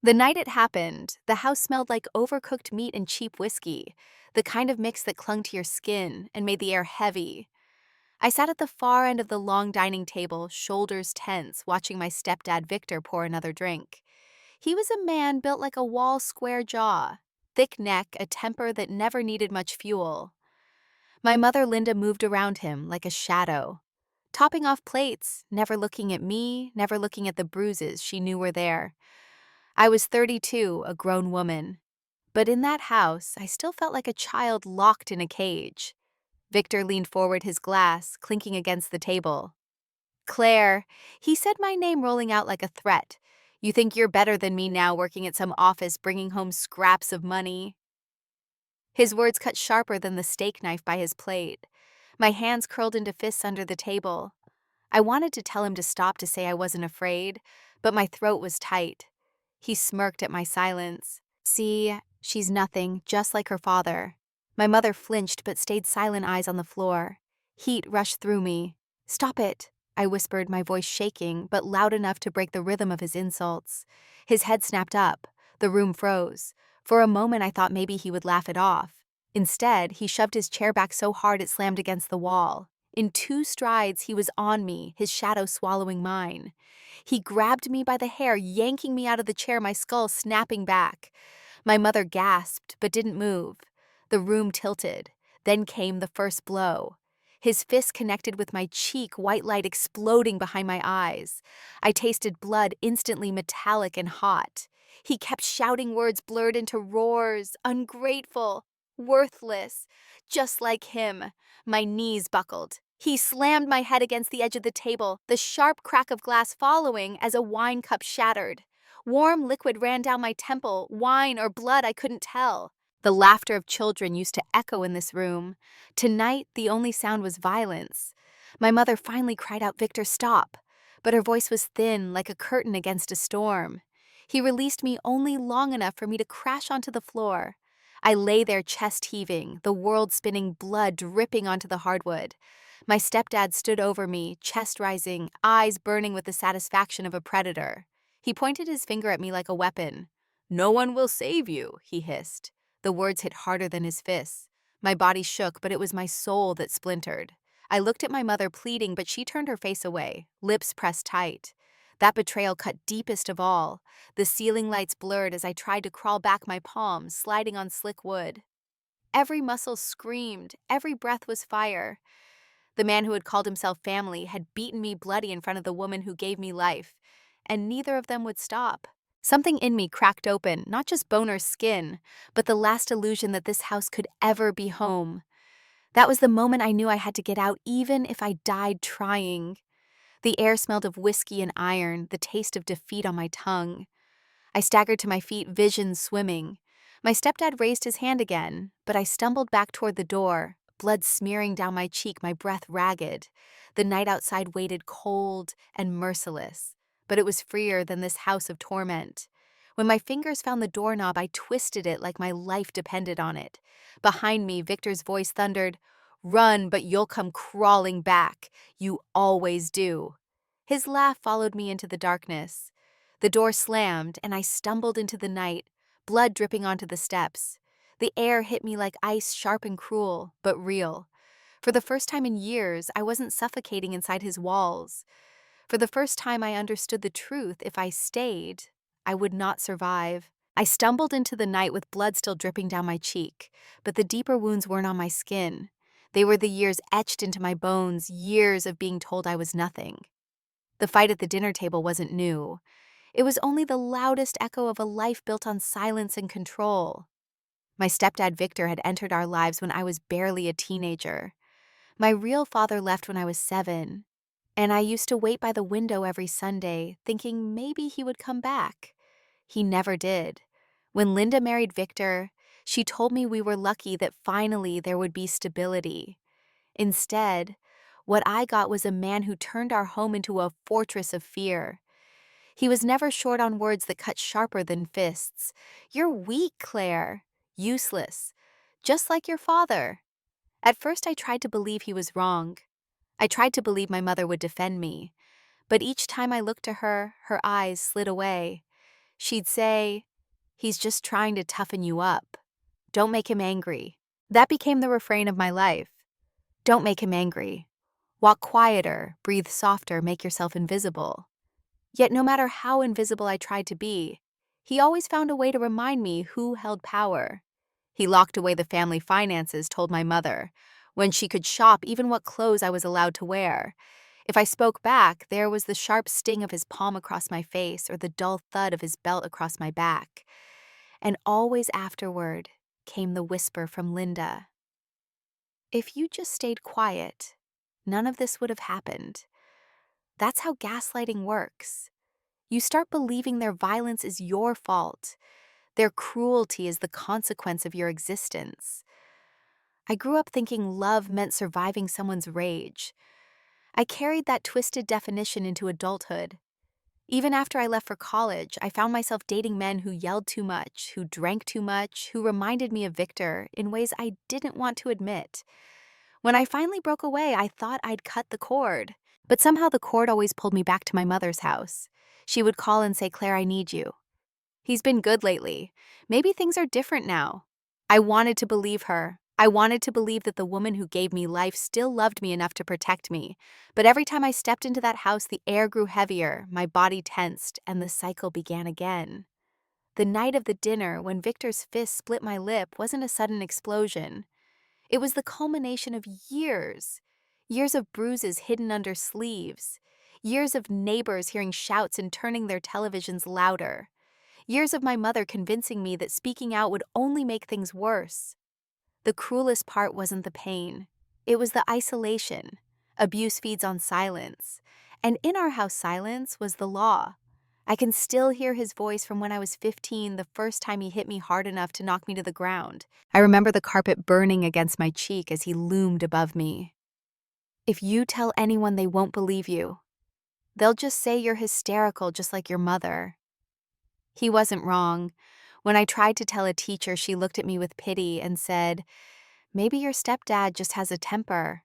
The night it happened, the house smelled like overcooked meat and cheap whiskey, the kind of mix that clung to your skin and made the air heavy. I sat at the far end of the long dining table, shoulders tense, watching my stepdad Victor pour another drink. He was a man built like a wall square jaw, thick neck, a temper that never needed much fuel. My mother Linda moved around him like a shadow, topping off plates, never looking at me, never looking at the bruises she knew were there. I was 32, a grown woman. But in that house, I still felt like a child locked in a cage. Victor leaned forward, his glass clinking against the table. Claire, he said, my name rolling out like a threat. You think you're better than me now, working at some office, bringing home scraps of money? His words cut sharper than the steak knife by his plate. My hands curled into fists under the table. I wanted to tell him to stop, to say I wasn't afraid, but my throat was tight. He smirked at my silence. See, she's nothing, just like her father. My mother flinched but stayed silent, eyes on the floor. Heat rushed through me. Stop it, I whispered, my voice shaking, but loud enough to break the rhythm of his insults. His head snapped up. The room froze. For a moment I thought maybe he would laugh it off. Instead, he shoved his chair back so hard it slammed against the wall. In 2 strides, he was on me, his shadow swallowing mine. He grabbed me by the hair, yanking me out of the chair, my skull snapping back. My mother gasped, but didn't move. The room tilted. Then came the first blow. His fist connected with my cheek, white light exploding behind my eyes. I tasted blood, instantly metallic and hot. He kept shouting words blurred into roars, ungrateful, worthless, just like him. My knees buckled. He slammed my head against the edge of the table, the sharp crack of glass following as a wine cup shattered. Warm liquid ran down my temple, wine or blood I couldn't tell. The laughter of children used to echo in this room. Tonight, the only sound was violence. My mother finally cried out, "Victor, stop!" But her voice was thin, like a curtain against a storm. He released me only long enough for me to crash onto the floor. I lay there, chest heaving, the world spinning, blood dripping onto the hardwood. My stepdad stood over me, chest rising, eyes burning with the satisfaction of a predator. He pointed his finger at me like a weapon. "No one will save you," he hissed. The words hit harder than his fists. My body shook, but it was my soul that splintered. I looked at my mother pleading, but she turned her face away, lips pressed tight. That betrayal cut deepest of all. The ceiling lights blurred as I tried to crawl back, my palms sliding on slick wood. Every muscle screamed, every breath was fire. The man who had called himself family had beaten me bloody in front of the woman who gave me life, and neither of them would stop. Something in me cracked open, not just bone or skin, but the last illusion that this house could ever be home. That was the moment I knew I had to get out, even if I died trying. The air smelled of whiskey and iron, the taste of defeat on my tongue. I staggered to my feet, vision swimming. My stepdad raised his hand again, but I stumbled back toward the door, blood smearing down my cheek, my breath ragged. The night outside waited cold and merciless, but it was freer than this house of torment. When my fingers found the doorknob, I twisted it like my life depended on it. Behind me, Victor's voice thundered, "Run, but you'll come crawling back. You always do." His laugh followed me into the darkness. The door slammed, and I stumbled into the night, blood dripping onto the steps. The air hit me like ice, sharp and cruel, but real. For the first time in years, I wasn't suffocating inside his walls. For the first time, I understood the truth. If I stayed, I would not survive. I stumbled into the night with blood still dripping down my cheek, but the deeper wounds weren't on my skin. They were the years etched into my bones, years of being told I was nothing. The fight at the dinner table wasn't new. It was only the loudest echo of a life built on silence and control. My stepdad Victor had entered our lives when I was barely a teenager. My real father left when I was 7, and I used to wait by the window every Sunday, thinking maybe he would come back. He never did. When Linda married Victor, she told me we were lucky that finally there would be stability. Instead, what I got was a man who turned our home into a fortress of fear. He was never short on words that cut sharper than fists. "You're weak, Claire. Useless. Just like your father." At first I tried to believe he was wrong. I tried to believe my mother would defend me. But each time I looked to her, her eyes slid away. She'd say, "He's just trying to toughen you up. Don't make him angry." That became the refrain of my life. Don't make him angry. Walk quieter, breathe softer, make yourself invisible. Yet no matter how invisible I tried to be, he always found a way to remind me who held power. He locked away the family finances, told my mother, when she could shop even what clothes I was allowed to wear. If I spoke back, there was the sharp sting of his palm across my face or the dull thud of his belt across my back. And always afterward came the whisper from Linda. If you just stayed quiet, none of this would have happened. That's how gaslighting works. You start believing their violence is your fault. Their cruelty is the consequence of your existence. I grew up thinking love meant surviving someone's rage. I carried that twisted definition into adulthood. Even after I left for college, I found myself dating men who yelled too much, who drank too much, who reminded me of Victor in ways I didn't want to admit. When I finally broke away, I thought I'd cut the cord. But somehow the cord always pulled me back to my mother's house. She would call and say, "Claire, I need you. He's been good lately. Maybe things are different now." I wanted to believe her. I wanted to believe that the woman who gave me life still loved me enough to protect me. But every time I stepped into that house, the air grew heavier, my body tensed, and the cycle began again. The night of the dinner, when Victor's fist split my lip, wasn't a sudden explosion. It was the culmination of years. Years of bruises hidden under sleeves. Years of neighbors hearing shouts and turning their televisions louder. Years of my mother convincing me that speaking out would only make things worse. The cruelest part wasn't the pain. It was the isolation. Abuse feeds on silence. And in our house, silence was the law. I can still hear his voice from when I was 15, the first time he hit me hard enough to knock me to the ground. I remember the carpet burning against my cheek as he loomed above me. "If you tell anyone, they won't believe you. They'll just say you're hysterical, just like your mother." He wasn't wrong. When I tried to tell a teacher, she looked at me with pity and said, "Maybe your stepdad just has a temper."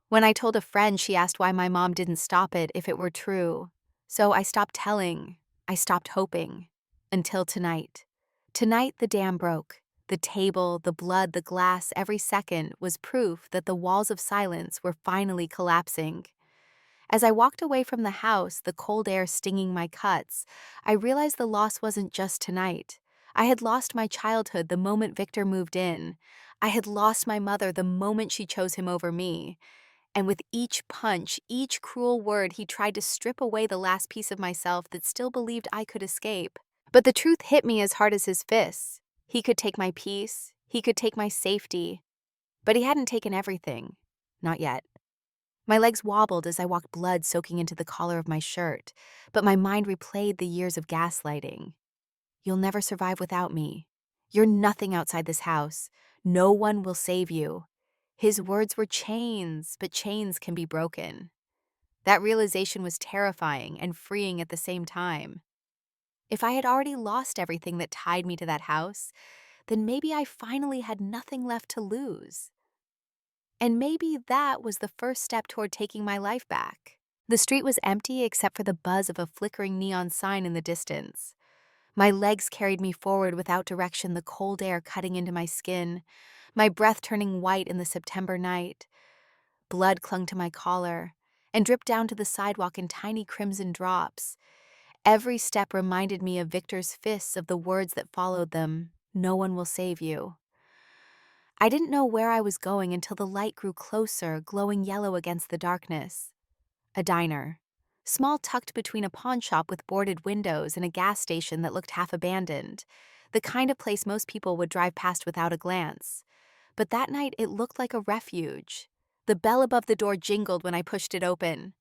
When I told a friend, she asked why my mom didn't stop it if it were true. So I stopped telling. I stopped hoping. Until tonight. Tonight, the dam broke. The table, the blood, the glass, every second was proof that the walls of silence were finally collapsing. As I walked away from the house, the cold air stinging my cuts, I realized the loss wasn't just tonight. I had lost my childhood the moment Victor moved in. I had lost my mother the moment she chose him over me. And with each punch, each cruel word, he tried to strip away the last piece of myself that still believed I could escape. But the truth hit me as hard as his fists. He could take my peace. He could take my safety. But he hadn't taken everything. Not yet. My legs wobbled as I walked, blood soaking into the collar of my shirt, but my mind replayed the years of gaslighting. "You'll never survive without me. You're nothing outside this house. No one will save you." His words were chains, but chains can be broken. That realization was terrifying and freeing at the same time. If I had already lost everything that tied me to that house, then maybe I finally had nothing left to lose. And maybe that was the first step toward taking my life back. The street was empty except for the buzz of a flickering neon sign in the distance. My legs carried me forward without direction, the cold air cutting into my skin, my breath turning white in the September night. Blood clung to my collar and dripped down to the sidewalk in tiny crimson drops. Every step reminded me of Victor's fists, of the words that followed them. "No one will save you." I didn't know where I was going until the light grew closer, glowing yellow against the darkness. A diner. Small, tucked between a pawn shop with boarded windows and a gas station that looked half abandoned. The kind of place most people would drive past without a glance. But that night it looked like a refuge. The bell above the door jingled when I pushed it open.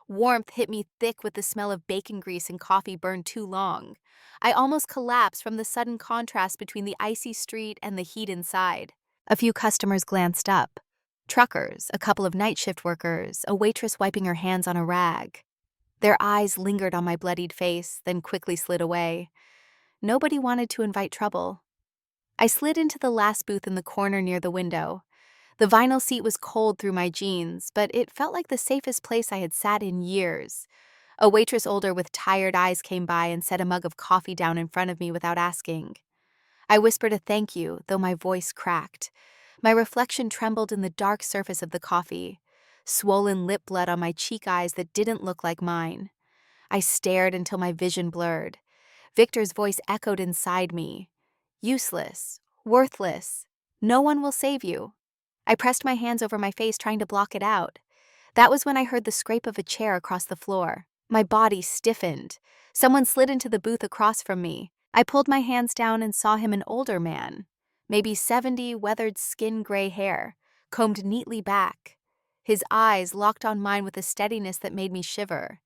Warmth hit me thick with the smell of bacon grease and coffee burned too long. I almost collapsed from the sudden contrast between the icy street and the heat inside. A few customers glanced up. Truckers, a couple of night shift workers, a waitress wiping her hands on a rag. Their eyes lingered on my bloodied face, then quickly slid away. Nobody wanted to invite trouble. I slid into the last booth in the corner near the window. The vinyl seat was cold through my jeans, but it felt like the safest place I had sat in years. A waitress older with tired eyes came by and set a mug of coffee down in front of me without asking. I whispered a thank you, though my voice cracked. My reflection trembled in the dark surface of the coffee, swollen lip blood on my cheek eyes that didn't look like mine. I stared until my vision blurred. Victor's voice echoed inside me. Useless. Worthless. No one will save you. I pressed my hands over my face, trying to block it out. That was when I heard the scrape of a chair across the floor. My body stiffened. Someone slid into the booth across from me. I pulled my hands down and saw him, an older man. Maybe 70, weathered skin, gray hair, combed neatly back. His eyes locked on mine with a steadiness that made me shiver.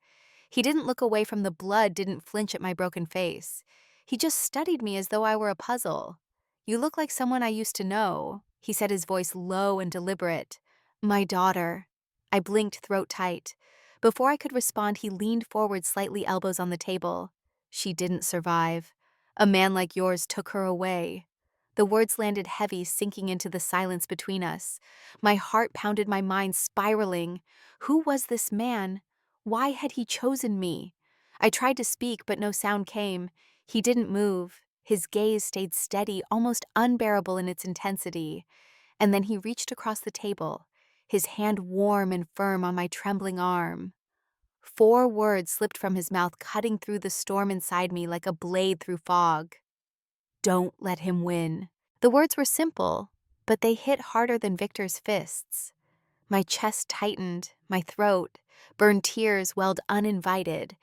He didn't look away from the blood, didn't flinch at my broken face. He just studied me as though I were a puzzle. "You look like someone I used to know," he said, his voice low and deliberate. "My daughter." I blinked, throat tight. Before I could respond, he leaned forward, slightly, elbows on the table. "She didn't survive. A man like yours took her away." The words landed heavy, sinking into the silence between us. My heart pounded, my mind spiraling. Who was this man? Why had he chosen me? I tried to speak, but no sound came. He didn't move. His gaze stayed steady, almost unbearable in its intensity. And then he reached across the table, his hand warm and firm on my trembling arm. 4 words slipped from his mouth, cutting through the storm inside me like a blade through fog. "Don't let him win." The words were simple, but they hit harder than Victor's fists. My chest tightened, my throat, burned, tears welled uninvited.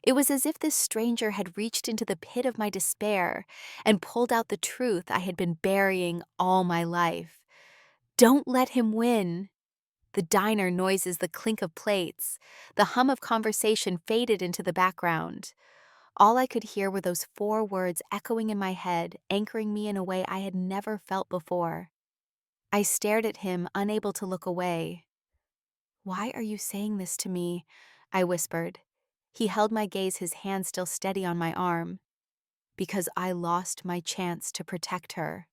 It was as if this stranger had reached into the pit of my despair and pulled out the truth I had been burying all my life. Don't let him win. The diner noises, the clink of plates, the hum of conversation faded into the background. All I could hear were those 4 words echoing in my head, anchoring me in a way I had never felt before. I stared at him, unable to look away. "Why are you saying this to me?" I whispered. He held my gaze, his hand still steady on my arm. "Because I lost my chance to protect her.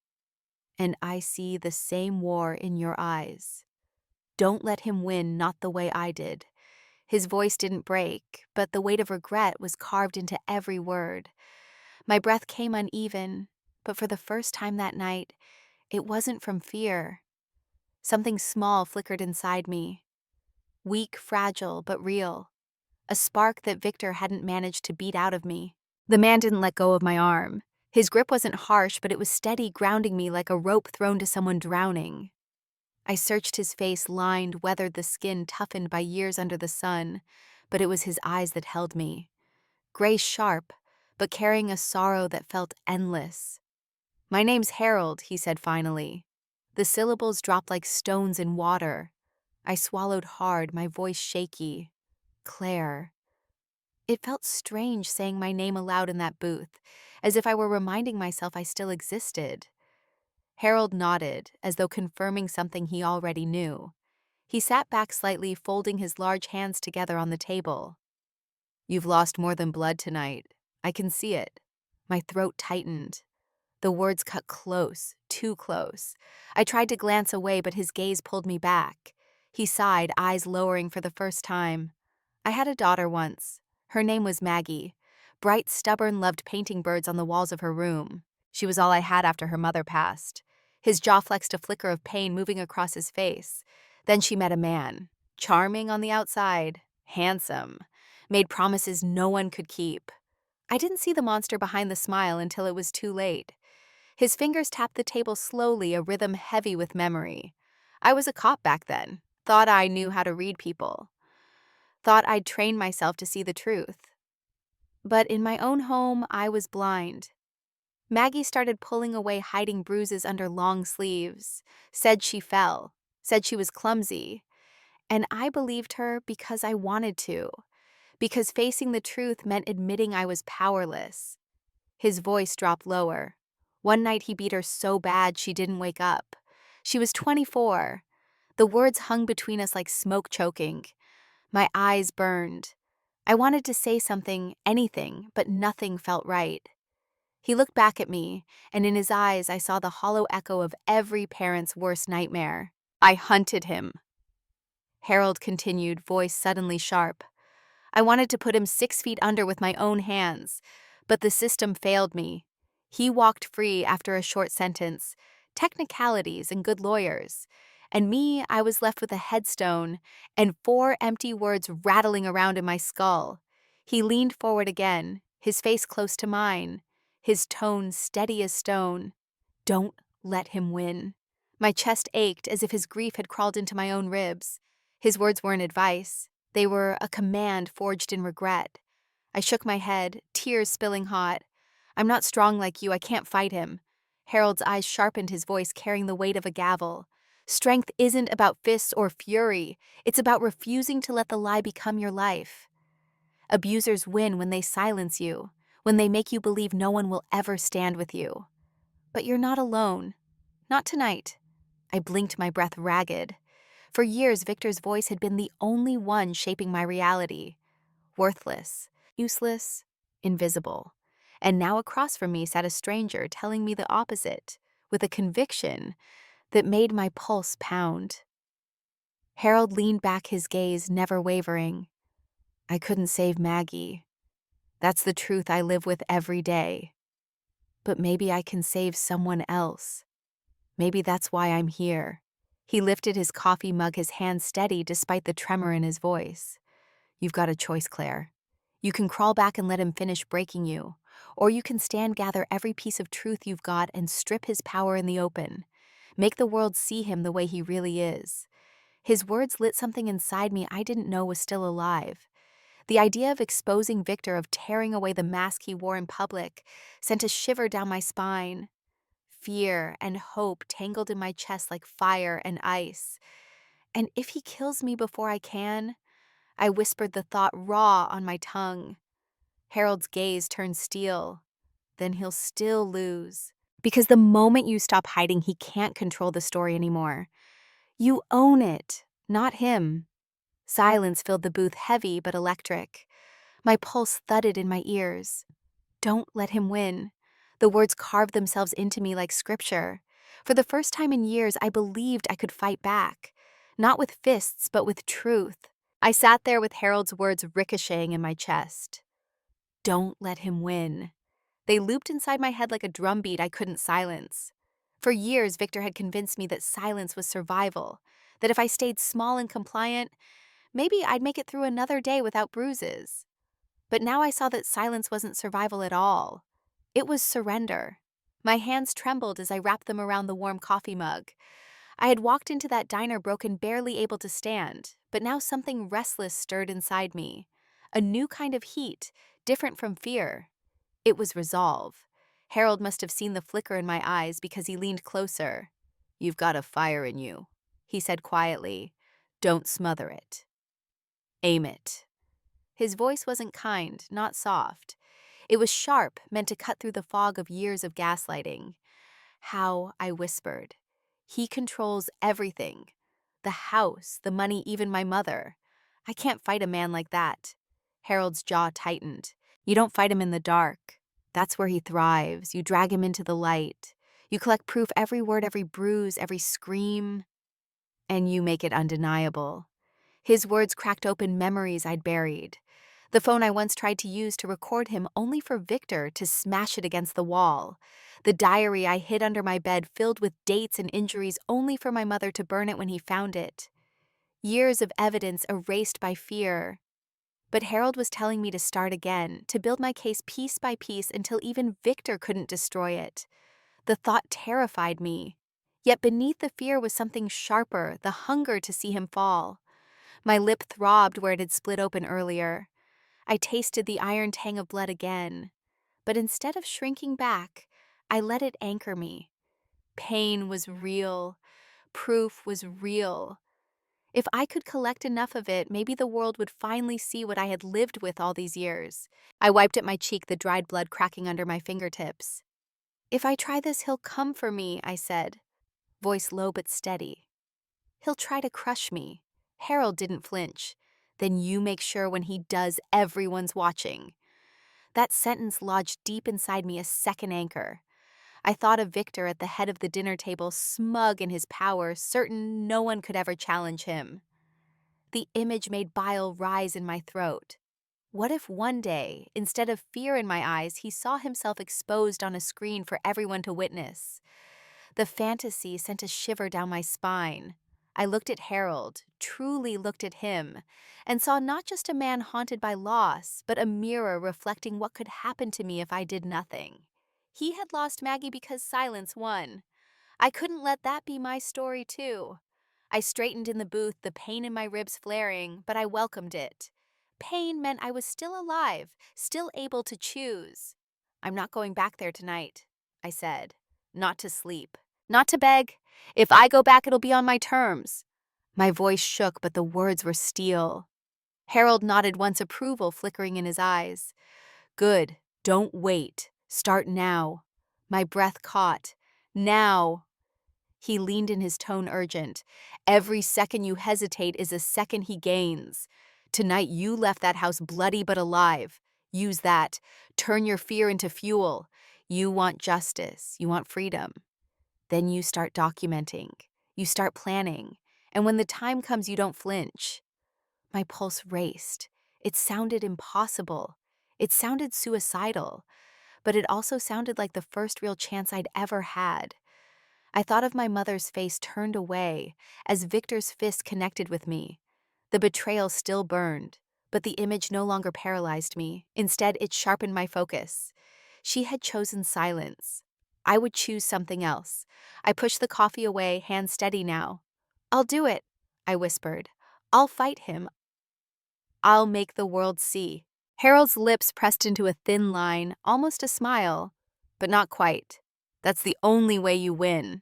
And I see the same war in your eyes. Don't let him win, not the way I did." His voice didn't break, but the weight of regret was carved into every word. My breath came uneven, but for the first time that night, it wasn't from fear. Something small flickered inside me. Weak, fragile, but real. A spark that Victor hadn't managed to beat out of me. The man didn't let go of my arm. His grip wasn't harsh, but it was steady, grounding me like a rope thrown to someone drowning. I searched his face, lined, weathered, the skin toughened by years under the sun, but it was his eyes that held me. Gray sharp, but carrying a sorrow that felt endless. "My name's Harold," he said finally. The syllables dropped like stones in water. I swallowed hard, my voice shaky. "Claire." It felt strange saying my name aloud in that booth, as if I were reminding myself I still existed. Harold nodded, as though confirming something he already knew. He sat back slightly, folding his large hands together on the table. "You've lost more than blood tonight. I can see it." My throat tightened. The words cut close, too close. I tried to glance away, but his gaze pulled me back. He sighed, eyes lowering for the first time. "I had a daughter once. Her name was Maggie. Bright, stubborn, loved painting birds on the walls of her room. She was all I had after her mother passed." His jaw flexed, a flicker of pain moving across his face. "Then she met a man. Charming on the outside, handsome, made promises no one could keep." I didn't see the monster behind the smile until it was too late. His fingers tapped the table slowly, a rhythm heavy with memory. I was a cop back then. Thought I knew how to read people. Thought I'd trained myself to see the truth. But in my own home, I was blind. Maggie started pulling away, hiding bruises under long sleeves. Said she fell. Said she was clumsy. And I believed her because I wanted to. Because facing the truth meant admitting I was powerless. His voice dropped lower. One night he beat her so bad she didn't wake up. She was 24. The words hung between us like smoke choking. My eyes burned. I wanted to say something, anything, but nothing felt right. He looked back at me, and in his eyes I saw the hollow echo of every parent's worst nightmare. "I hunted him." Harold continued, voice suddenly sharp. I wanted to put him 6 feet under with my own hands, but the system failed me. He walked free after a short sentence, technicalities and good lawyers. And me, I was left with a headstone and 4 empty words rattling around in my skull. He leaned forward again, his face close to mine, his tone steady as stone. Don't let him win. My chest ached as if his grief had crawled into my own ribs. His words weren't advice. They were a command forged in regret. I shook my head, tears spilling hot. I'm not strong like you, I can't fight him. Harold's eyes sharpened, his voice carrying the weight of a gavel. Strength isn't about fists or fury. It's about refusing to let the lie become your life. Abusers win when they silence you, when they make you believe no one will ever stand with you. But you're not alone. Not tonight. I blinked, my breath ragged. For years, Victor's voice had been the only one shaping my reality. Worthless, useless, invisible. And now across from me sat a stranger telling me the opposite, with a conviction that made my pulse pound. Harold leaned back, his gaze never wavering. I couldn't save Maggie. That's the truth I live with every day. But maybe I can save someone else. Maybe that's why I'm here. He lifted his coffee mug, his hand steady despite the tremor in his voice. You've got a choice, Claire. You can crawl back and let him finish breaking you, or you can stand, gather every piece of truth you've got, and strip his power in the open. Make the world see him the way he really is. His words lit something inside me I didn't know was still alive. The idea of exposing Victor, of tearing away the mask he wore in public, sent a shiver down my spine. Fear and hope tangled in my chest like fire and ice. And if he kills me before I can, I whispered the thought raw on my tongue. Harold's gaze turned steel. Then he'll still lose. Because the moment you stop hiding, he can't control the story anymore. You own it, not him. Silence filled the booth, heavy but electric. My pulse thudded in my ears. Don't let him win. The words carved themselves into me like scripture. For the first time in years, I believed I could fight back. Not with fists, but with truth. I sat there with Harold's words ricocheting in my chest. Don't let him win. They looped inside my head like a drumbeat I couldn't silence. For years, Victor had convinced me that silence was survival, that if I stayed small and compliant, maybe I'd make it through another day without bruises. But now I saw that silence wasn't survival at all. It was surrender. My hands trembled as I wrapped them around the warm coffee mug. I had walked into that diner broken, barely able to stand, but now something restless stirred inside me. A new kind of heat, different from fear. It was resolve. Harold must have seen the flicker in my eyes because he leaned closer. You've got a fire in you, he said quietly. Don't smother it. Aim it. His voice wasn't kind, not soft. It was sharp, meant to cut through the fog of years of gaslighting. How, I whispered. He controls everything. The house, the money, even my mother. I can't fight a man like that. Harold's jaw tightened. You don't fight him in the dark. That's where he thrives. You drag him into the light. You collect proof, every word, every bruise, every scream, and you make it undeniable. His words cracked open memories I'd buried. The phone I once tried to use to record him, only for Victor to smash it against the wall. The diary I hid under my bed, filled with dates and injuries, only for my mother to burn it when he found it. Years of evidence erased by fear. But Harold was telling me to start again, to build my case piece by piece until even Victor couldn't destroy it. The thought terrified me. Yet beneath the fear was something sharper, the hunger to see him fall. My lip throbbed where it had split open earlier. I tasted the iron tang of blood again. But instead of shrinking back, I let it anchor me. Pain was real. Proof was real. If I could collect enough of it, maybe the world would finally see what I had lived with all these years. I wiped at my cheek, the dried blood cracking under my fingertips. If I try this, he'll come for me, I said, voice low but steady. He'll try to crush me. Harold didn't flinch. Then you make sure when he does, everyone's watching. That sentence lodged deep inside me, a second anchor. I thought of Victor at the head of the dinner table, smug in his power, certain no one could ever challenge him. The image made bile rise in my throat. What if one day, instead of fear in my eyes, he saw himself exposed on a screen for everyone to witness? The fantasy sent a shiver down my spine. I looked at Harold, truly looked at him, and saw not just a man haunted by loss, but a mirror reflecting what could happen to me if I did nothing. He had lost Maggie because silence won. I couldn't let that be my story, too. I straightened in the booth, the pain in my ribs flaring, but I welcomed it. Pain meant I was still alive, still able to choose. I'm not going back there tonight, I said. Not to sleep. Not to beg. If I go back, it'll be on my terms. My voice shook, but the words were steel. Harold nodded once, approval flickering in his eyes. Good. Don't wait. Start now. My breath caught. Now. He leaned in, his tone urgent. Every second you hesitate is a second he gains. Tonight you left that house bloody but alive. Use that. Turn your fear into fuel. You want justice. You want freedom. Then you start documenting. You start planning. And when the time comes, you don't flinch. My pulse raced. It sounded impossible. It sounded suicidal. But it also sounded like the first real chance I'd ever had. I thought of my mother's face turned away as Victor's fist connected with me. The betrayal still burned, but the image no longer paralyzed me. Instead, it sharpened my focus. She had chosen silence. I would choose something else. I pushed the coffee away, hands steady now. I'll do it, I whispered. I'll fight him. I'll make the world see. Harold's lips pressed into a thin line, almost a smile, but not quite. That's the only way you win.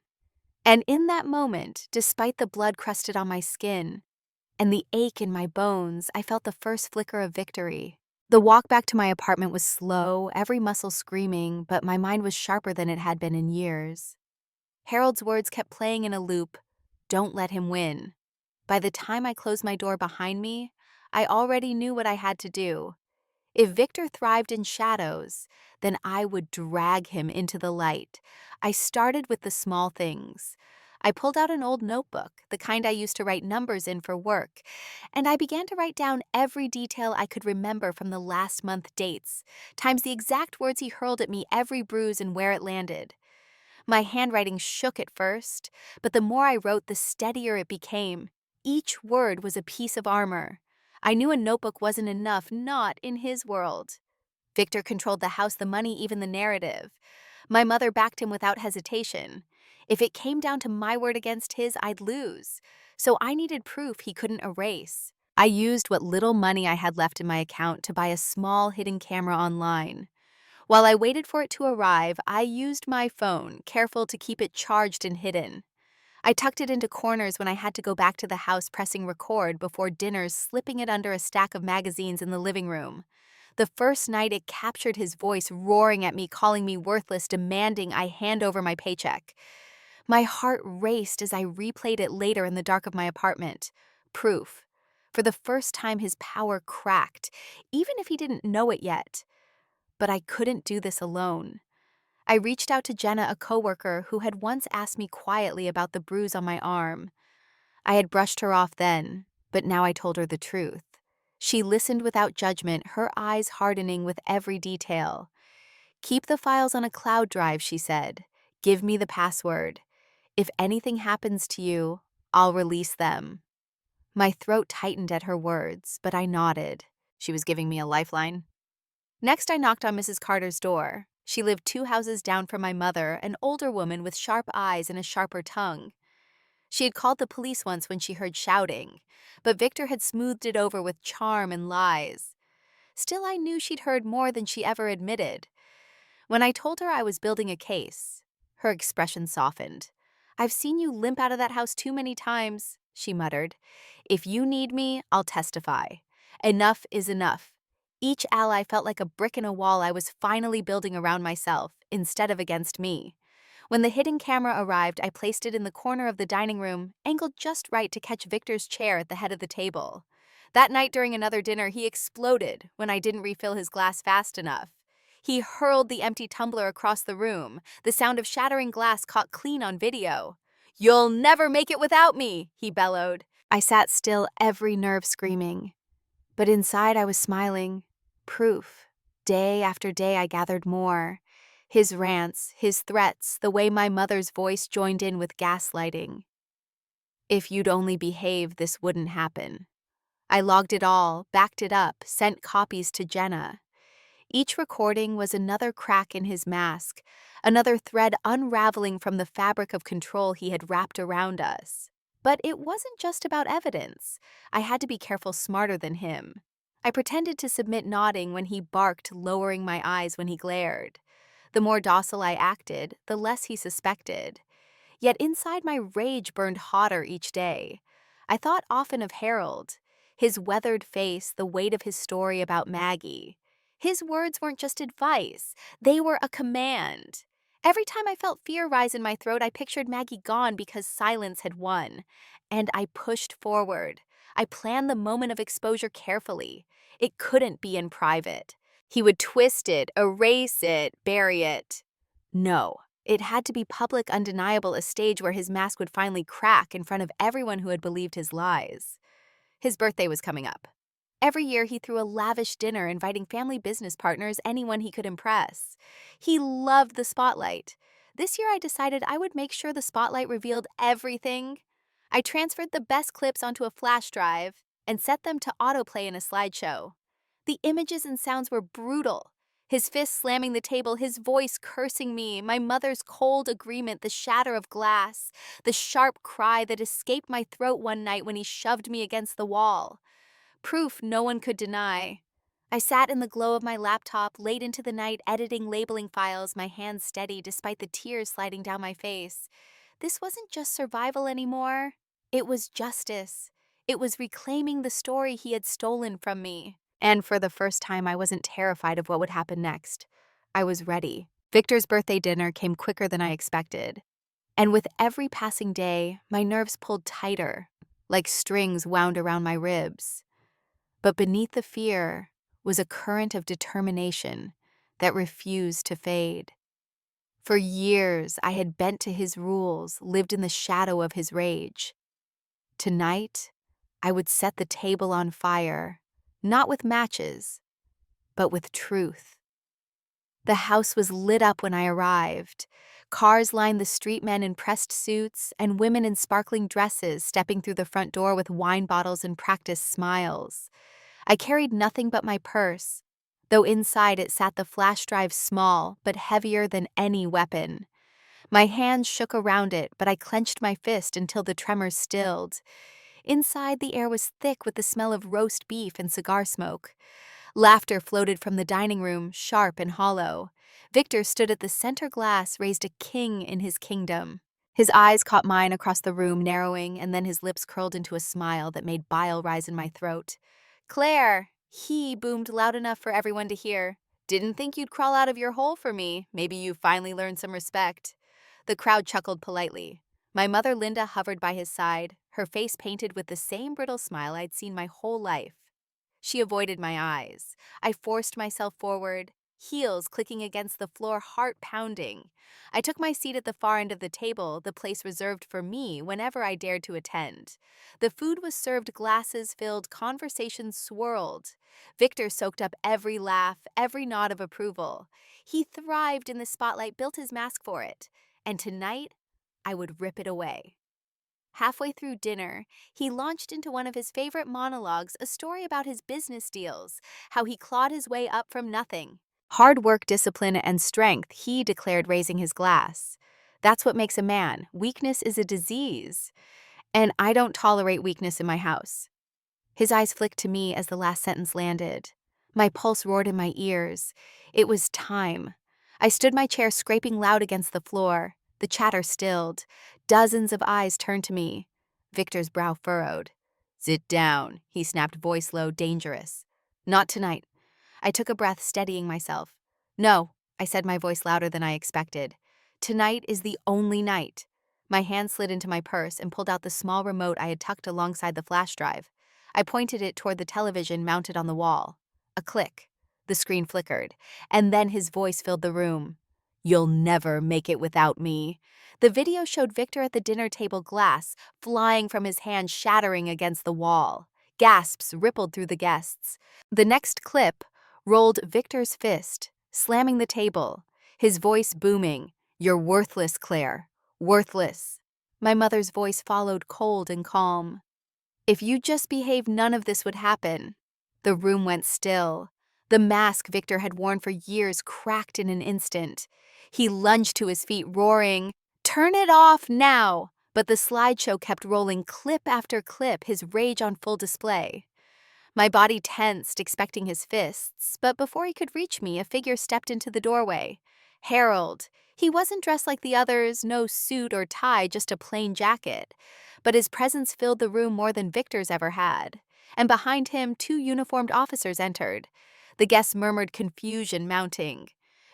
And in that moment, despite the blood crusted on my skin and the ache in my bones, I felt the first flicker of victory. The walk back to my apartment was slow, every muscle screaming, but my mind was sharper than it had been in years. Harold's words kept playing in a loop. Don't let him win. By the time I closed my door behind me, I already knew what I had to do. If Victor thrived in shadows, then I would drag him into the light. I started with the small things. I pulled out an old notebook, the kind I used to write numbers in for work, and I began to write down every detail I could remember from the last month dates, times the exact words he hurled at me, every bruise and where it landed. My handwriting shook at first, but the more I wrote, the steadier it became. Each word was a piece of armor. I knew a notebook wasn't enough, not in his world. Victor controlled the house, the money, even the narrative. My mother backed him without hesitation. If it came down to my word against his, I'd lose. So I needed proof he couldn't erase. I used what little money I had left in my account to buy a small hidden camera online. While I waited for it to arrive, I used my phone, careful to keep it charged and hidden. I tucked it into corners when I had to go back to the house, pressing record before dinners, slipping it under a stack of magazines in the living room. The first night, it captured his voice, roaring at me, calling me worthless, demanding I hand over my paycheck. My heart raced as I replayed it later in the dark of my apartment. Proof. For the first time, his power cracked, even if he didn't know it yet. But I couldn't do this alone. I reached out to Jenna, a coworker who had once asked me quietly about the bruise on my arm. I had brushed her off then, but now I told her the truth. She listened without judgment, her eyes hardening with every detail. Keep the files on a cloud drive, she said. Give me the password. If anything happens to you, I'll release them. My throat tightened at her words, but I nodded. She was giving me a lifeline. Next, I knocked on Mrs. Carter's door. She lived 2 houses down from my mother, an older woman with sharp eyes and a sharper tongue. She had called the police once when she heard shouting, but Victor had smoothed it over with charm and lies. Still, I knew she'd heard more than she ever admitted. When I told her I was building a case, her expression softened. I've seen you limp out of that house too many times, she muttered. If you need me, I'll testify. Enough is enough. Each ally felt like a brick in a wall I was finally building around myself, instead of against me. When the hidden camera arrived, I placed it in the corner of the dining room, angled just right to catch Victor's chair at the head of the table. That night during another dinner, he exploded when I didn't refill his glass fast enough. He hurled the empty tumbler across the room, the sound of shattering glass caught clean on video. "You'll never make it without me," he bellowed. I sat still, every nerve screaming. But inside I was smiling. Proof. Day after day, I gathered more. His rants, his threats, the way my mother's voice joined in with gaslighting. If you'd only behave, this wouldn't happen. I logged it all, backed it up, sent copies to Jenna. Each recording was another crack in his mask, another thread unraveling from the fabric of control he had wrapped around us. But it wasn't just about evidence. I had to be careful, smarter than him. I pretended to submit, nodding when he barked, lowering my eyes when he glared. The more docile I acted, the less he suspected. Yet inside, my rage burned hotter each day. I thought often of Harold, his weathered face, the weight of his story about Maggie. His words weren't just advice, they were a command. Every time I felt fear rise in my throat, I pictured Maggie gone because silence had won. And I pushed forward. I planned the moment of exposure carefully. It couldn't be in private. He would twist it, erase it, bury it. No. It had to be public, undeniable, a stage where his mask would finally crack in front of everyone who had believed his lies. His birthday was coming up. Every year he threw a lavish dinner, inviting family, business partners, anyone he could impress. He loved the spotlight. This year I decided I would make sure the spotlight revealed everything. I transferred the best clips onto a flash drive and set them to autoplay in a slideshow. The images and sounds were brutal. His fist slamming the table, his voice cursing me, my mother's cold agreement, the shatter of glass, the sharp cry that escaped my throat one night when he shoved me against the wall. Proof no one could deny. I sat in the glow of my laptop late into the night, editing, labeling files, my hands steady despite the tears sliding down my face. This wasn't just survival anymore. It was justice. It was reclaiming the story he had stolen from me. And for the first time, I wasn't terrified of what would happen next. I was ready. Victor's birthday dinner came quicker than I expected. And with every passing day, my nerves pulled tighter, like strings wound around my ribs. But beneath the fear was a current of determination that refused to fade. For years, I had bent to his rules, lived in the shadow of his rage. Tonight, I would set the table on fire, not with matches, but with truth. The house was lit up when I arrived. Cars lined the street, men in pressed suits, and women in sparkling dresses stepping through the front door with wine bottles and practiced smiles. I carried nothing but my purse, though inside it sat the flash drive, small but heavier than any weapon. My hands shook around it, but I clenched my fist until the tremors stilled. Inside, the air was thick with the smell of roast beef and cigar smoke. Laughter floated from the dining room, sharp and hollow. Victor stood at the center glass, raised a king in his kingdom. His eyes caught mine across the room, narrowing, and then his lips curled into a smile that made bile rise in my throat. "Claire," he boomed loud enough for everyone to hear. "Didn't think you'd crawl out of your hole for me. Maybe you finally learned some respect." The crowd chuckled politely. My mother Linda hovered by his side, her face painted with the same brittle smile I'd seen my whole life. She avoided my eyes. I forced myself forward, heels clicking against the floor, heart pounding. I took my seat at the far end of the table, the place reserved for me whenever I dared to attend. The food was served, glasses filled, conversations swirled. Victor soaked up every laugh, every nod of approval. He thrived in the spotlight, built his mask for it. And tonight, I would rip it away. Halfway through dinner, he launched into one of his favorite monologues, a story about his business deals, how he clawed his way up from nothing. Hard work, discipline, and strength, he declared, raising his glass. That's what makes a man. Weakness is a disease. And I don't tolerate weakness in my house. His eyes flicked to me as the last sentence landed. My pulse roared in my ears. It was time. I stood my chair, scraping loud against the floor. The chatter stilled. Dozens of eyes turned to me. Victor's brow furrowed. "Sit down," he snapped, voice low, dangerous. "Not tonight." I took a breath, steadying myself. "No," I said, my voice louder than I expected. "Tonight is the only night." My hand slid into my purse and pulled out the small remote I had tucked alongside the flash drive. I pointed it toward the television mounted on the wall. A click. The screen flickered, and then his voice filled the room. "You'll never make it without me." The video showed Victor at the dinner table, glass flying from his hand, shattering against the wall. Gasps rippled through the guests. The next clip, rolled Victor's fist, slamming the table, his voice booming, "You're worthless, Claire. Worthless." My mother's voice followed, cold and calm. "If you just behaved, none of this would happen." The room went still. The mask Victor had worn for years cracked in an instant. He lunged to his feet, roaring, "Turn it off now!" But the slideshow kept rolling, clip after clip, his rage on full display. My body tensed, expecting his fists, but before he could reach me, a figure stepped into the doorway. Harold. He wasn't dressed like the others, no suit or tie, just a plain jacket. But his presence filled the room more than Victor's ever had. And behind him, two uniformed officers entered. The guests murmured, confusion mounting.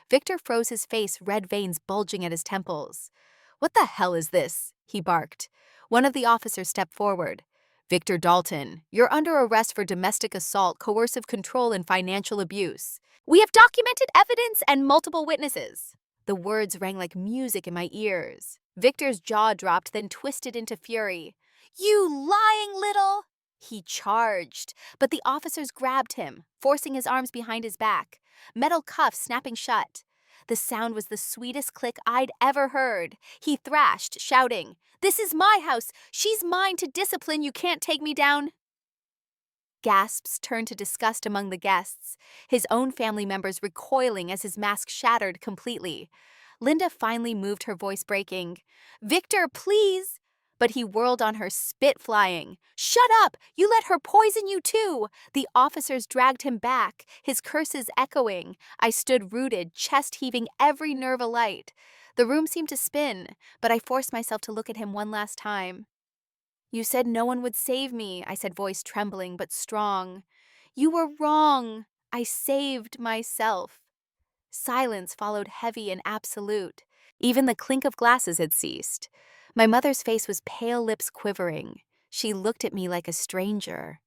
Victor froze his face, red veins bulging at his temples. "What the hell is this?" he barked. One of the officers stepped forward. "Victor Dalton, you're under arrest for domestic assault, coercive control, and financial abuse. We have documented evidence and multiple witnesses." The words rang like music in my ears. Victor's jaw dropped, then twisted into fury. "You lying little—" He charged, but the officers grabbed him, forcing his arms behind his back, metal cuffs snapping shut. The sound was the sweetest click I'd ever heard. He thrashed, shouting, "This is my house! She's mine to discipline! You can't take me down!" Gasps turned to disgust among the guests, his own family members recoiling as his mask shattered completely. Linda finally moved, her voice breaking. "Victor, please!" But he whirled on her, spit flying. "Shut up! You let her poison you too!" The officers dragged him back, his curses echoing. I stood rooted, chest heaving, every nerve alight. The room seemed to spin, but I forced myself to look at him one last time. "You said no one would save me," I said, voice trembling but strong. "You were wrong. I saved myself." Silence followed, heavy and absolute. Even the clink of glasses had ceased. My mother's face was pale, lips quivering. She looked at me like a stranger.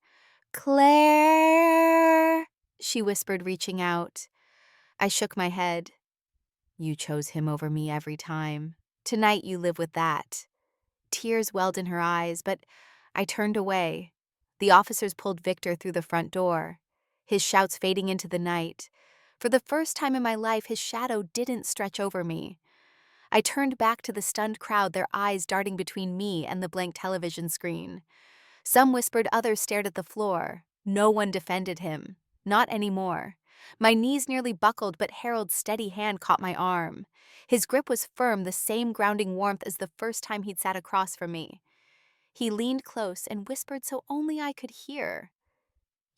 "Claire," she whispered, reaching out. I shook my head. "You chose him over me every time. Tonight you live with that." Tears welled in her eyes, but I turned away. The officers pulled Victor through the front door, his shouts fading into the night. For the first time in my life, his shadow didn't stretch over me. I turned back to the stunned crowd, their eyes darting between me and the blank television screen. Some whispered, others stared at the floor. No one defended him. Not anymore. My knees nearly buckled, but Harold's steady hand caught my arm. His grip was firm, the same grounding warmth as the first time he'd sat across from me. He leaned close and whispered so only I could hear.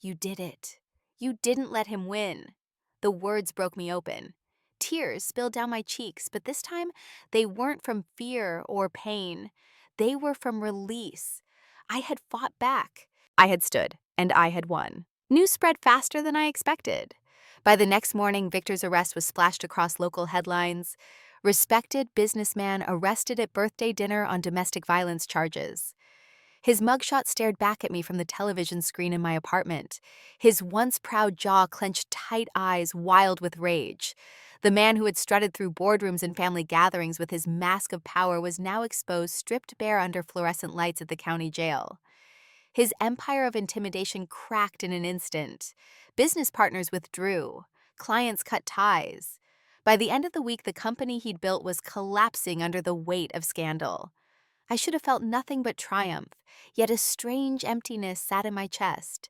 "You did it. You didn't let him win." The words broke me open. Tears spilled down my cheeks, but this time they weren't from fear or pain. They were from release. I had fought back. I had stood, and I had won. News spread faster than I expected. By the next morning, Victor's arrest was splashed across local headlines. "Respected businessman arrested at birthday dinner on domestic violence charges." His mugshot stared back at me from the television screen in my apartment, his once proud jaw clenched, tight eyes wild with rage. The man who had strutted through boardrooms and family gatherings with his mask of power was now exposed, stripped bare under fluorescent lights at the county jail. His empire of intimidation cracked in an instant. Business partners withdrew. Clients cut ties. By the end of the week, the company he'd built was collapsing under the weight of scandal. I should have felt nothing but triumph, yet a strange emptiness sat in my chest.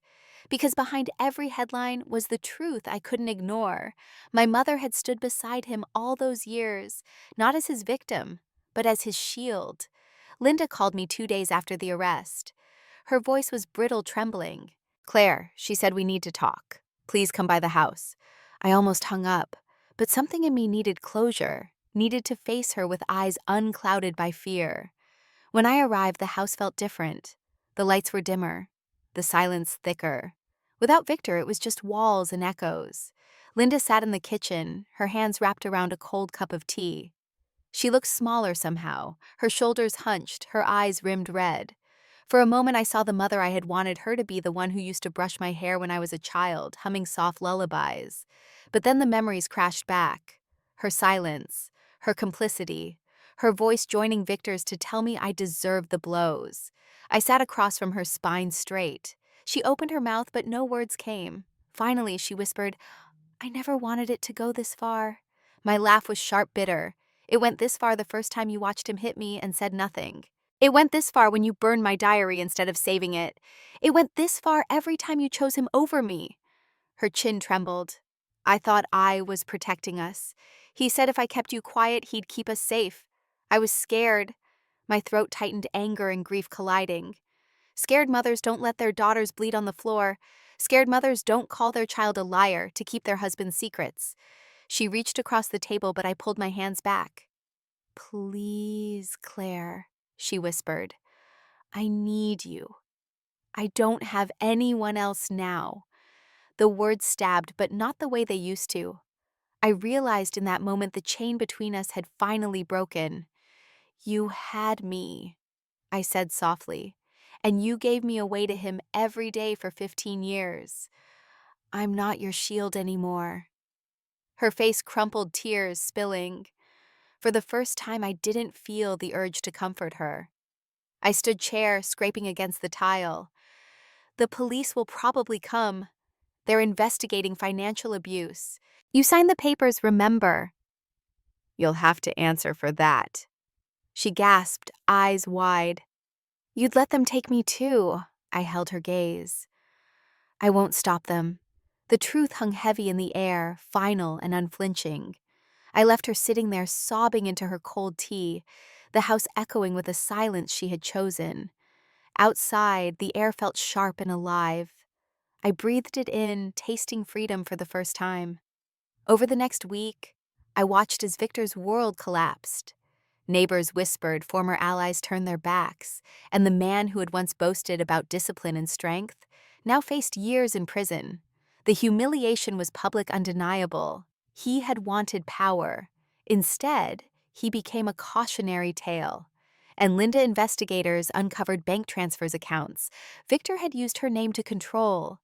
Because behind every headline was the truth I couldn't ignore. My mother had stood beside him all those years, not as his victim, but as his shield. Linda called me 2 days after the arrest. Her voice was brittle, trembling. "Claire," she said, "we need to talk. Please come by the house." I almost hung up, but something in me needed closure, needed to face her with eyes unclouded by fear. When I arrived, the house felt different. The lights were dimmer, the silence thicker. Without Victor, it was just walls and echoes. Linda sat in the kitchen, her hands wrapped around a cold cup of tea. She looked smaller somehow, her shoulders hunched, her eyes rimmed red. For a moment, I saw the mother I had wanted her to be, the one who used to brush my hair when I was a child, humming soft lullabies. But then the memories crashed back. Her silence, her complicity, her voice joining Victor's to tell me I deserved the blows. I sat across from her, spine straight. She opened her mouth, but no words came. Finally, she whispered, I never wanted it to go this far. My laugh was sharp bitter. It went this far the first time you watched him hit me and said nothing. It went this far when you burned my diary instead of saving it. It went this far every time you chose him over me. Her chin trembled. I thought I was protecting us. He said if I kept you quiet, he'd keep us safe. I was scared. My throat tightened, anger and grief colliding. Scared mothers don't let their daughters bleed on the floor. Scared mothers don't call their child a liar to keep their husband's secrets. She reached across the table, but I pulled my hands back. Please, Claire, she whispered. I need you. I don't have anyone else now. The words stabbed, but not the way they used to. I realized in that moment the chain between us had finally broken. You had me, I said softly, and you gave me away to him every day for 15 years. I'm not your shield anymore. Her face crumpled, tears spilling. For the first time, I didn't feel the urge to comfort her. I stood chair, scraping against the tile. The police will probably come. They're investigating financial abuse. You signed the papers, remember? You'll have to answer for that. She gasped, eyes wide. You'd let them take me too. I held her gaze. I won't stop them. The truth hung heavy in the air, final and unflinching. I left her sitting there sobbing into her cold tea, the house echoing with the silence she had chosen. Outside, the air felt sharp and alive. I breathed it in, tasting freedom for the first time. Over the next week, I watched as Victor's world collapsed. Neighbors whispered, former allies turned their backs, and the man who had once boasted about discipline and strength now faced years in prison. The humiliation was public, undeniable. He had wanted power. Instead, he became a cautionary tale. And Linda investigators uncovered bank transfers accounts Victor had used her name to control.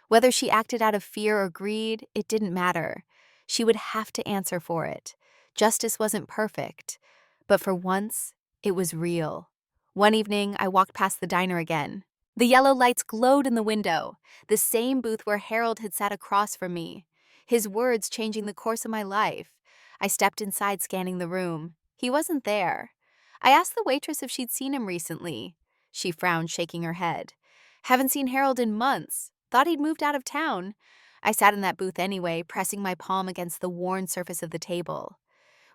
Whether she acted out of fear or greed, it didn't matter. She would have to answer for it. Justice wasn't perfect, but for once, it was real. One evening, I walked past the diner again. The yellow lights glowed in the window, the same booth where Harold had sat across from me, his words changing the course of my life. I stepped inside, scanning the room. He wasn't there. I asked the waitress if she'd seen him recently. She frowned, shaking her head. Haven't seen Harold in months. Thought he'd moved out of town. I sat in that booth anyway, pressing my palm against the worn surface of the table.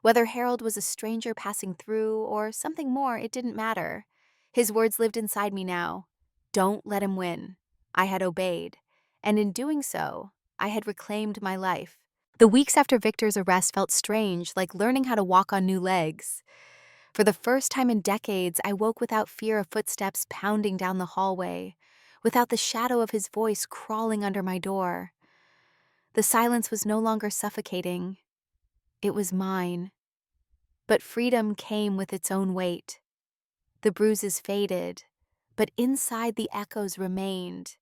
Whether Harold was a stranger passing through or something more, it didn't matter. His words lived inside me now. Don't let him win. I had obeyed, and in doing so, I had reclaimed my life. The weeks after Victor's arrest felt strange, like learning how to walk on new legs. For the first time in decades, I woke without fear of footsteps pounding down the hallway, without the shadow of his voice crawling under my door. The silence was no longer suffocating. It was mine. But freedom came with its own weight. The bruises faded, but inside the echoes remained.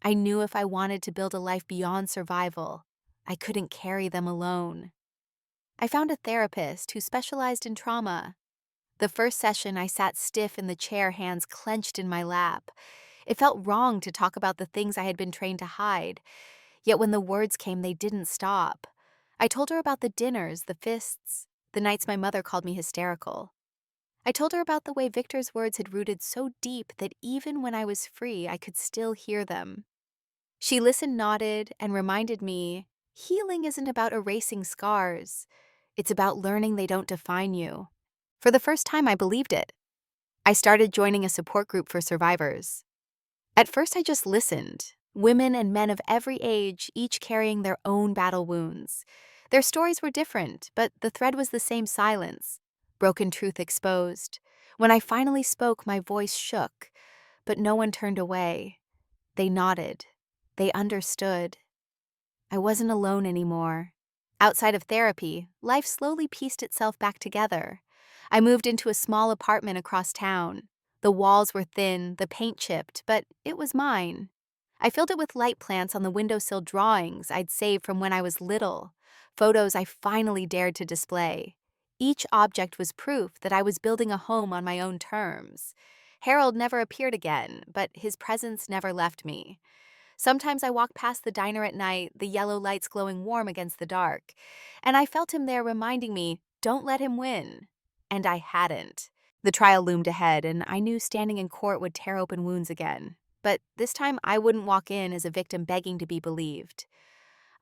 I knew if I wanted to build a life beyond survival, I couldn't carry them alone. I found a therapist who specialized in trauma. The first session, I sat stiff in the chair, hands clenched in my lap. It felt wrong to talk about the things I had been trained to hide, yet when the words came, they didn't stop. I told her about the dinners, the fists, the nights my mother called me hysterical. I told her about the way Victor's words had rooted so deep that even when I was free, I could still hear them. She listened, nodded, and reminded me, healing isn't about erasing scars. It's about learning they don't define you. For the first time, I believed it. I started joining a support group for survivors. At first, I just listened. Women and men of every age, each carrying their own battle wounds. Their stories were different, but the thread was the same: silence. Broken truth exposed. When I finally spoke, my voice shook, but no one turned away. They nodded. They understood. I wasn't alone anymore. Outside of therapy, life slowly pieced itself back together. I moved into a small apartment across town. The walls were thin, the paint chipped, but it was mine. I filled it with light plants on the windowsill, drawings I'd saved from when I was little, photos I finally dared to display. Each object was proof that I was building a home on my own terms. Harold never appeared again, but his presence never left me. Sometimes I walked past the diner at night, the yellow lights glowing warm against the dark, and I felt him there reminding me, don't let him win. And I hadn't. The trial loomed ahead, and I knew standing in court would tear open wounds again. But this time I wouldn't walk in as a victim begging to be believed.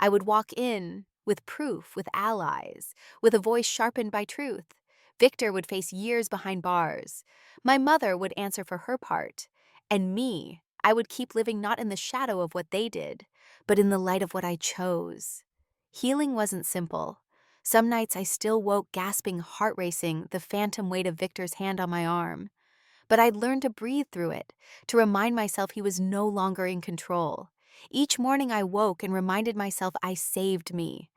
I would walk in with proof, with allies, with a voice sharpened by truth. Victor would face years behind bars. My mother would answer for her part. And me, I would keep living not in the shadow of what they did, but in the light of what I chose. Healing wasn't simple. Some nights I still woke gasping, heart racing, the phantom weight of Victor's hand on my arm. But I'd learned to breathe through it, to remind myself he was no longer in control. Each morning I woke and reminded myself I saved me,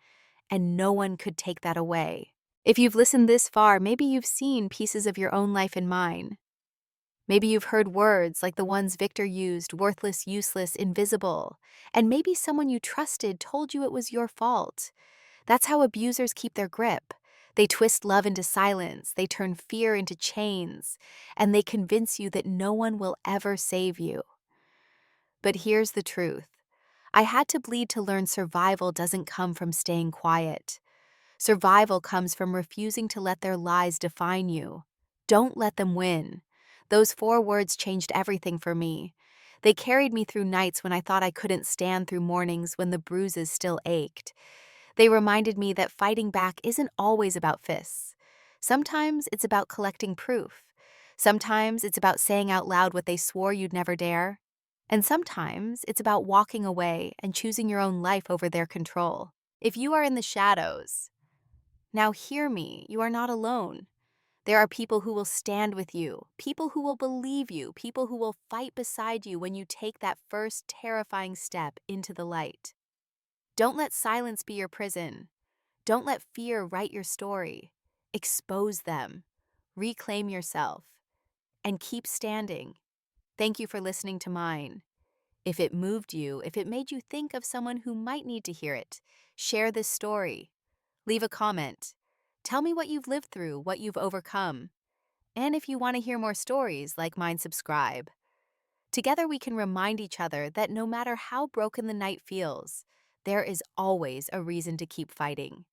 and no one could take that away. If you've listened this far, maybe you've seen pieces of your own life in mine. Maybe you've heard words like the ones Victor used, worthless, useless, invisible. And maybe someone you trusted told you it was your fault. That's how abusers keep their grip. They twist love into silence, they turn fear into chains, and they convince you that no one will ever save you. But here's the truth. I had to bleed to learn survival doesn't come from staying quiet. Survival comes from refusing to let their lies define you. Don't let them win. Those 4 words changed everything for me. They carried me through nights when I thought I couldn't stand, through mornings when the bruises still ached. They reminded me that fighting back isn't always about fists. Sometimes it's about collecting proof. Sometimes it's about saying out loud what they swore you'd never dare. And sometimes it's about walking away and choosing your own life over their control. If you are in the shadows, now hear me, you are not alone. There are people who will stand with you, people who will believe you, people who will fight beside you when you take that first terrifying step into the light. Don't let silence be your prison. Don't let fear write your story. Expose them. Reclaim yourself. And keep standing. Thank you for listening to mine. If it moved you, if it made you think of someone who might need to hear it, share this story. Leave a comment. Tell me what you've lived through, what you've overcome. And if you want to hear more stories like mine, subscribe. Together we can remind each other that no matter how broken the night feels, there is always a reason to keep fighting.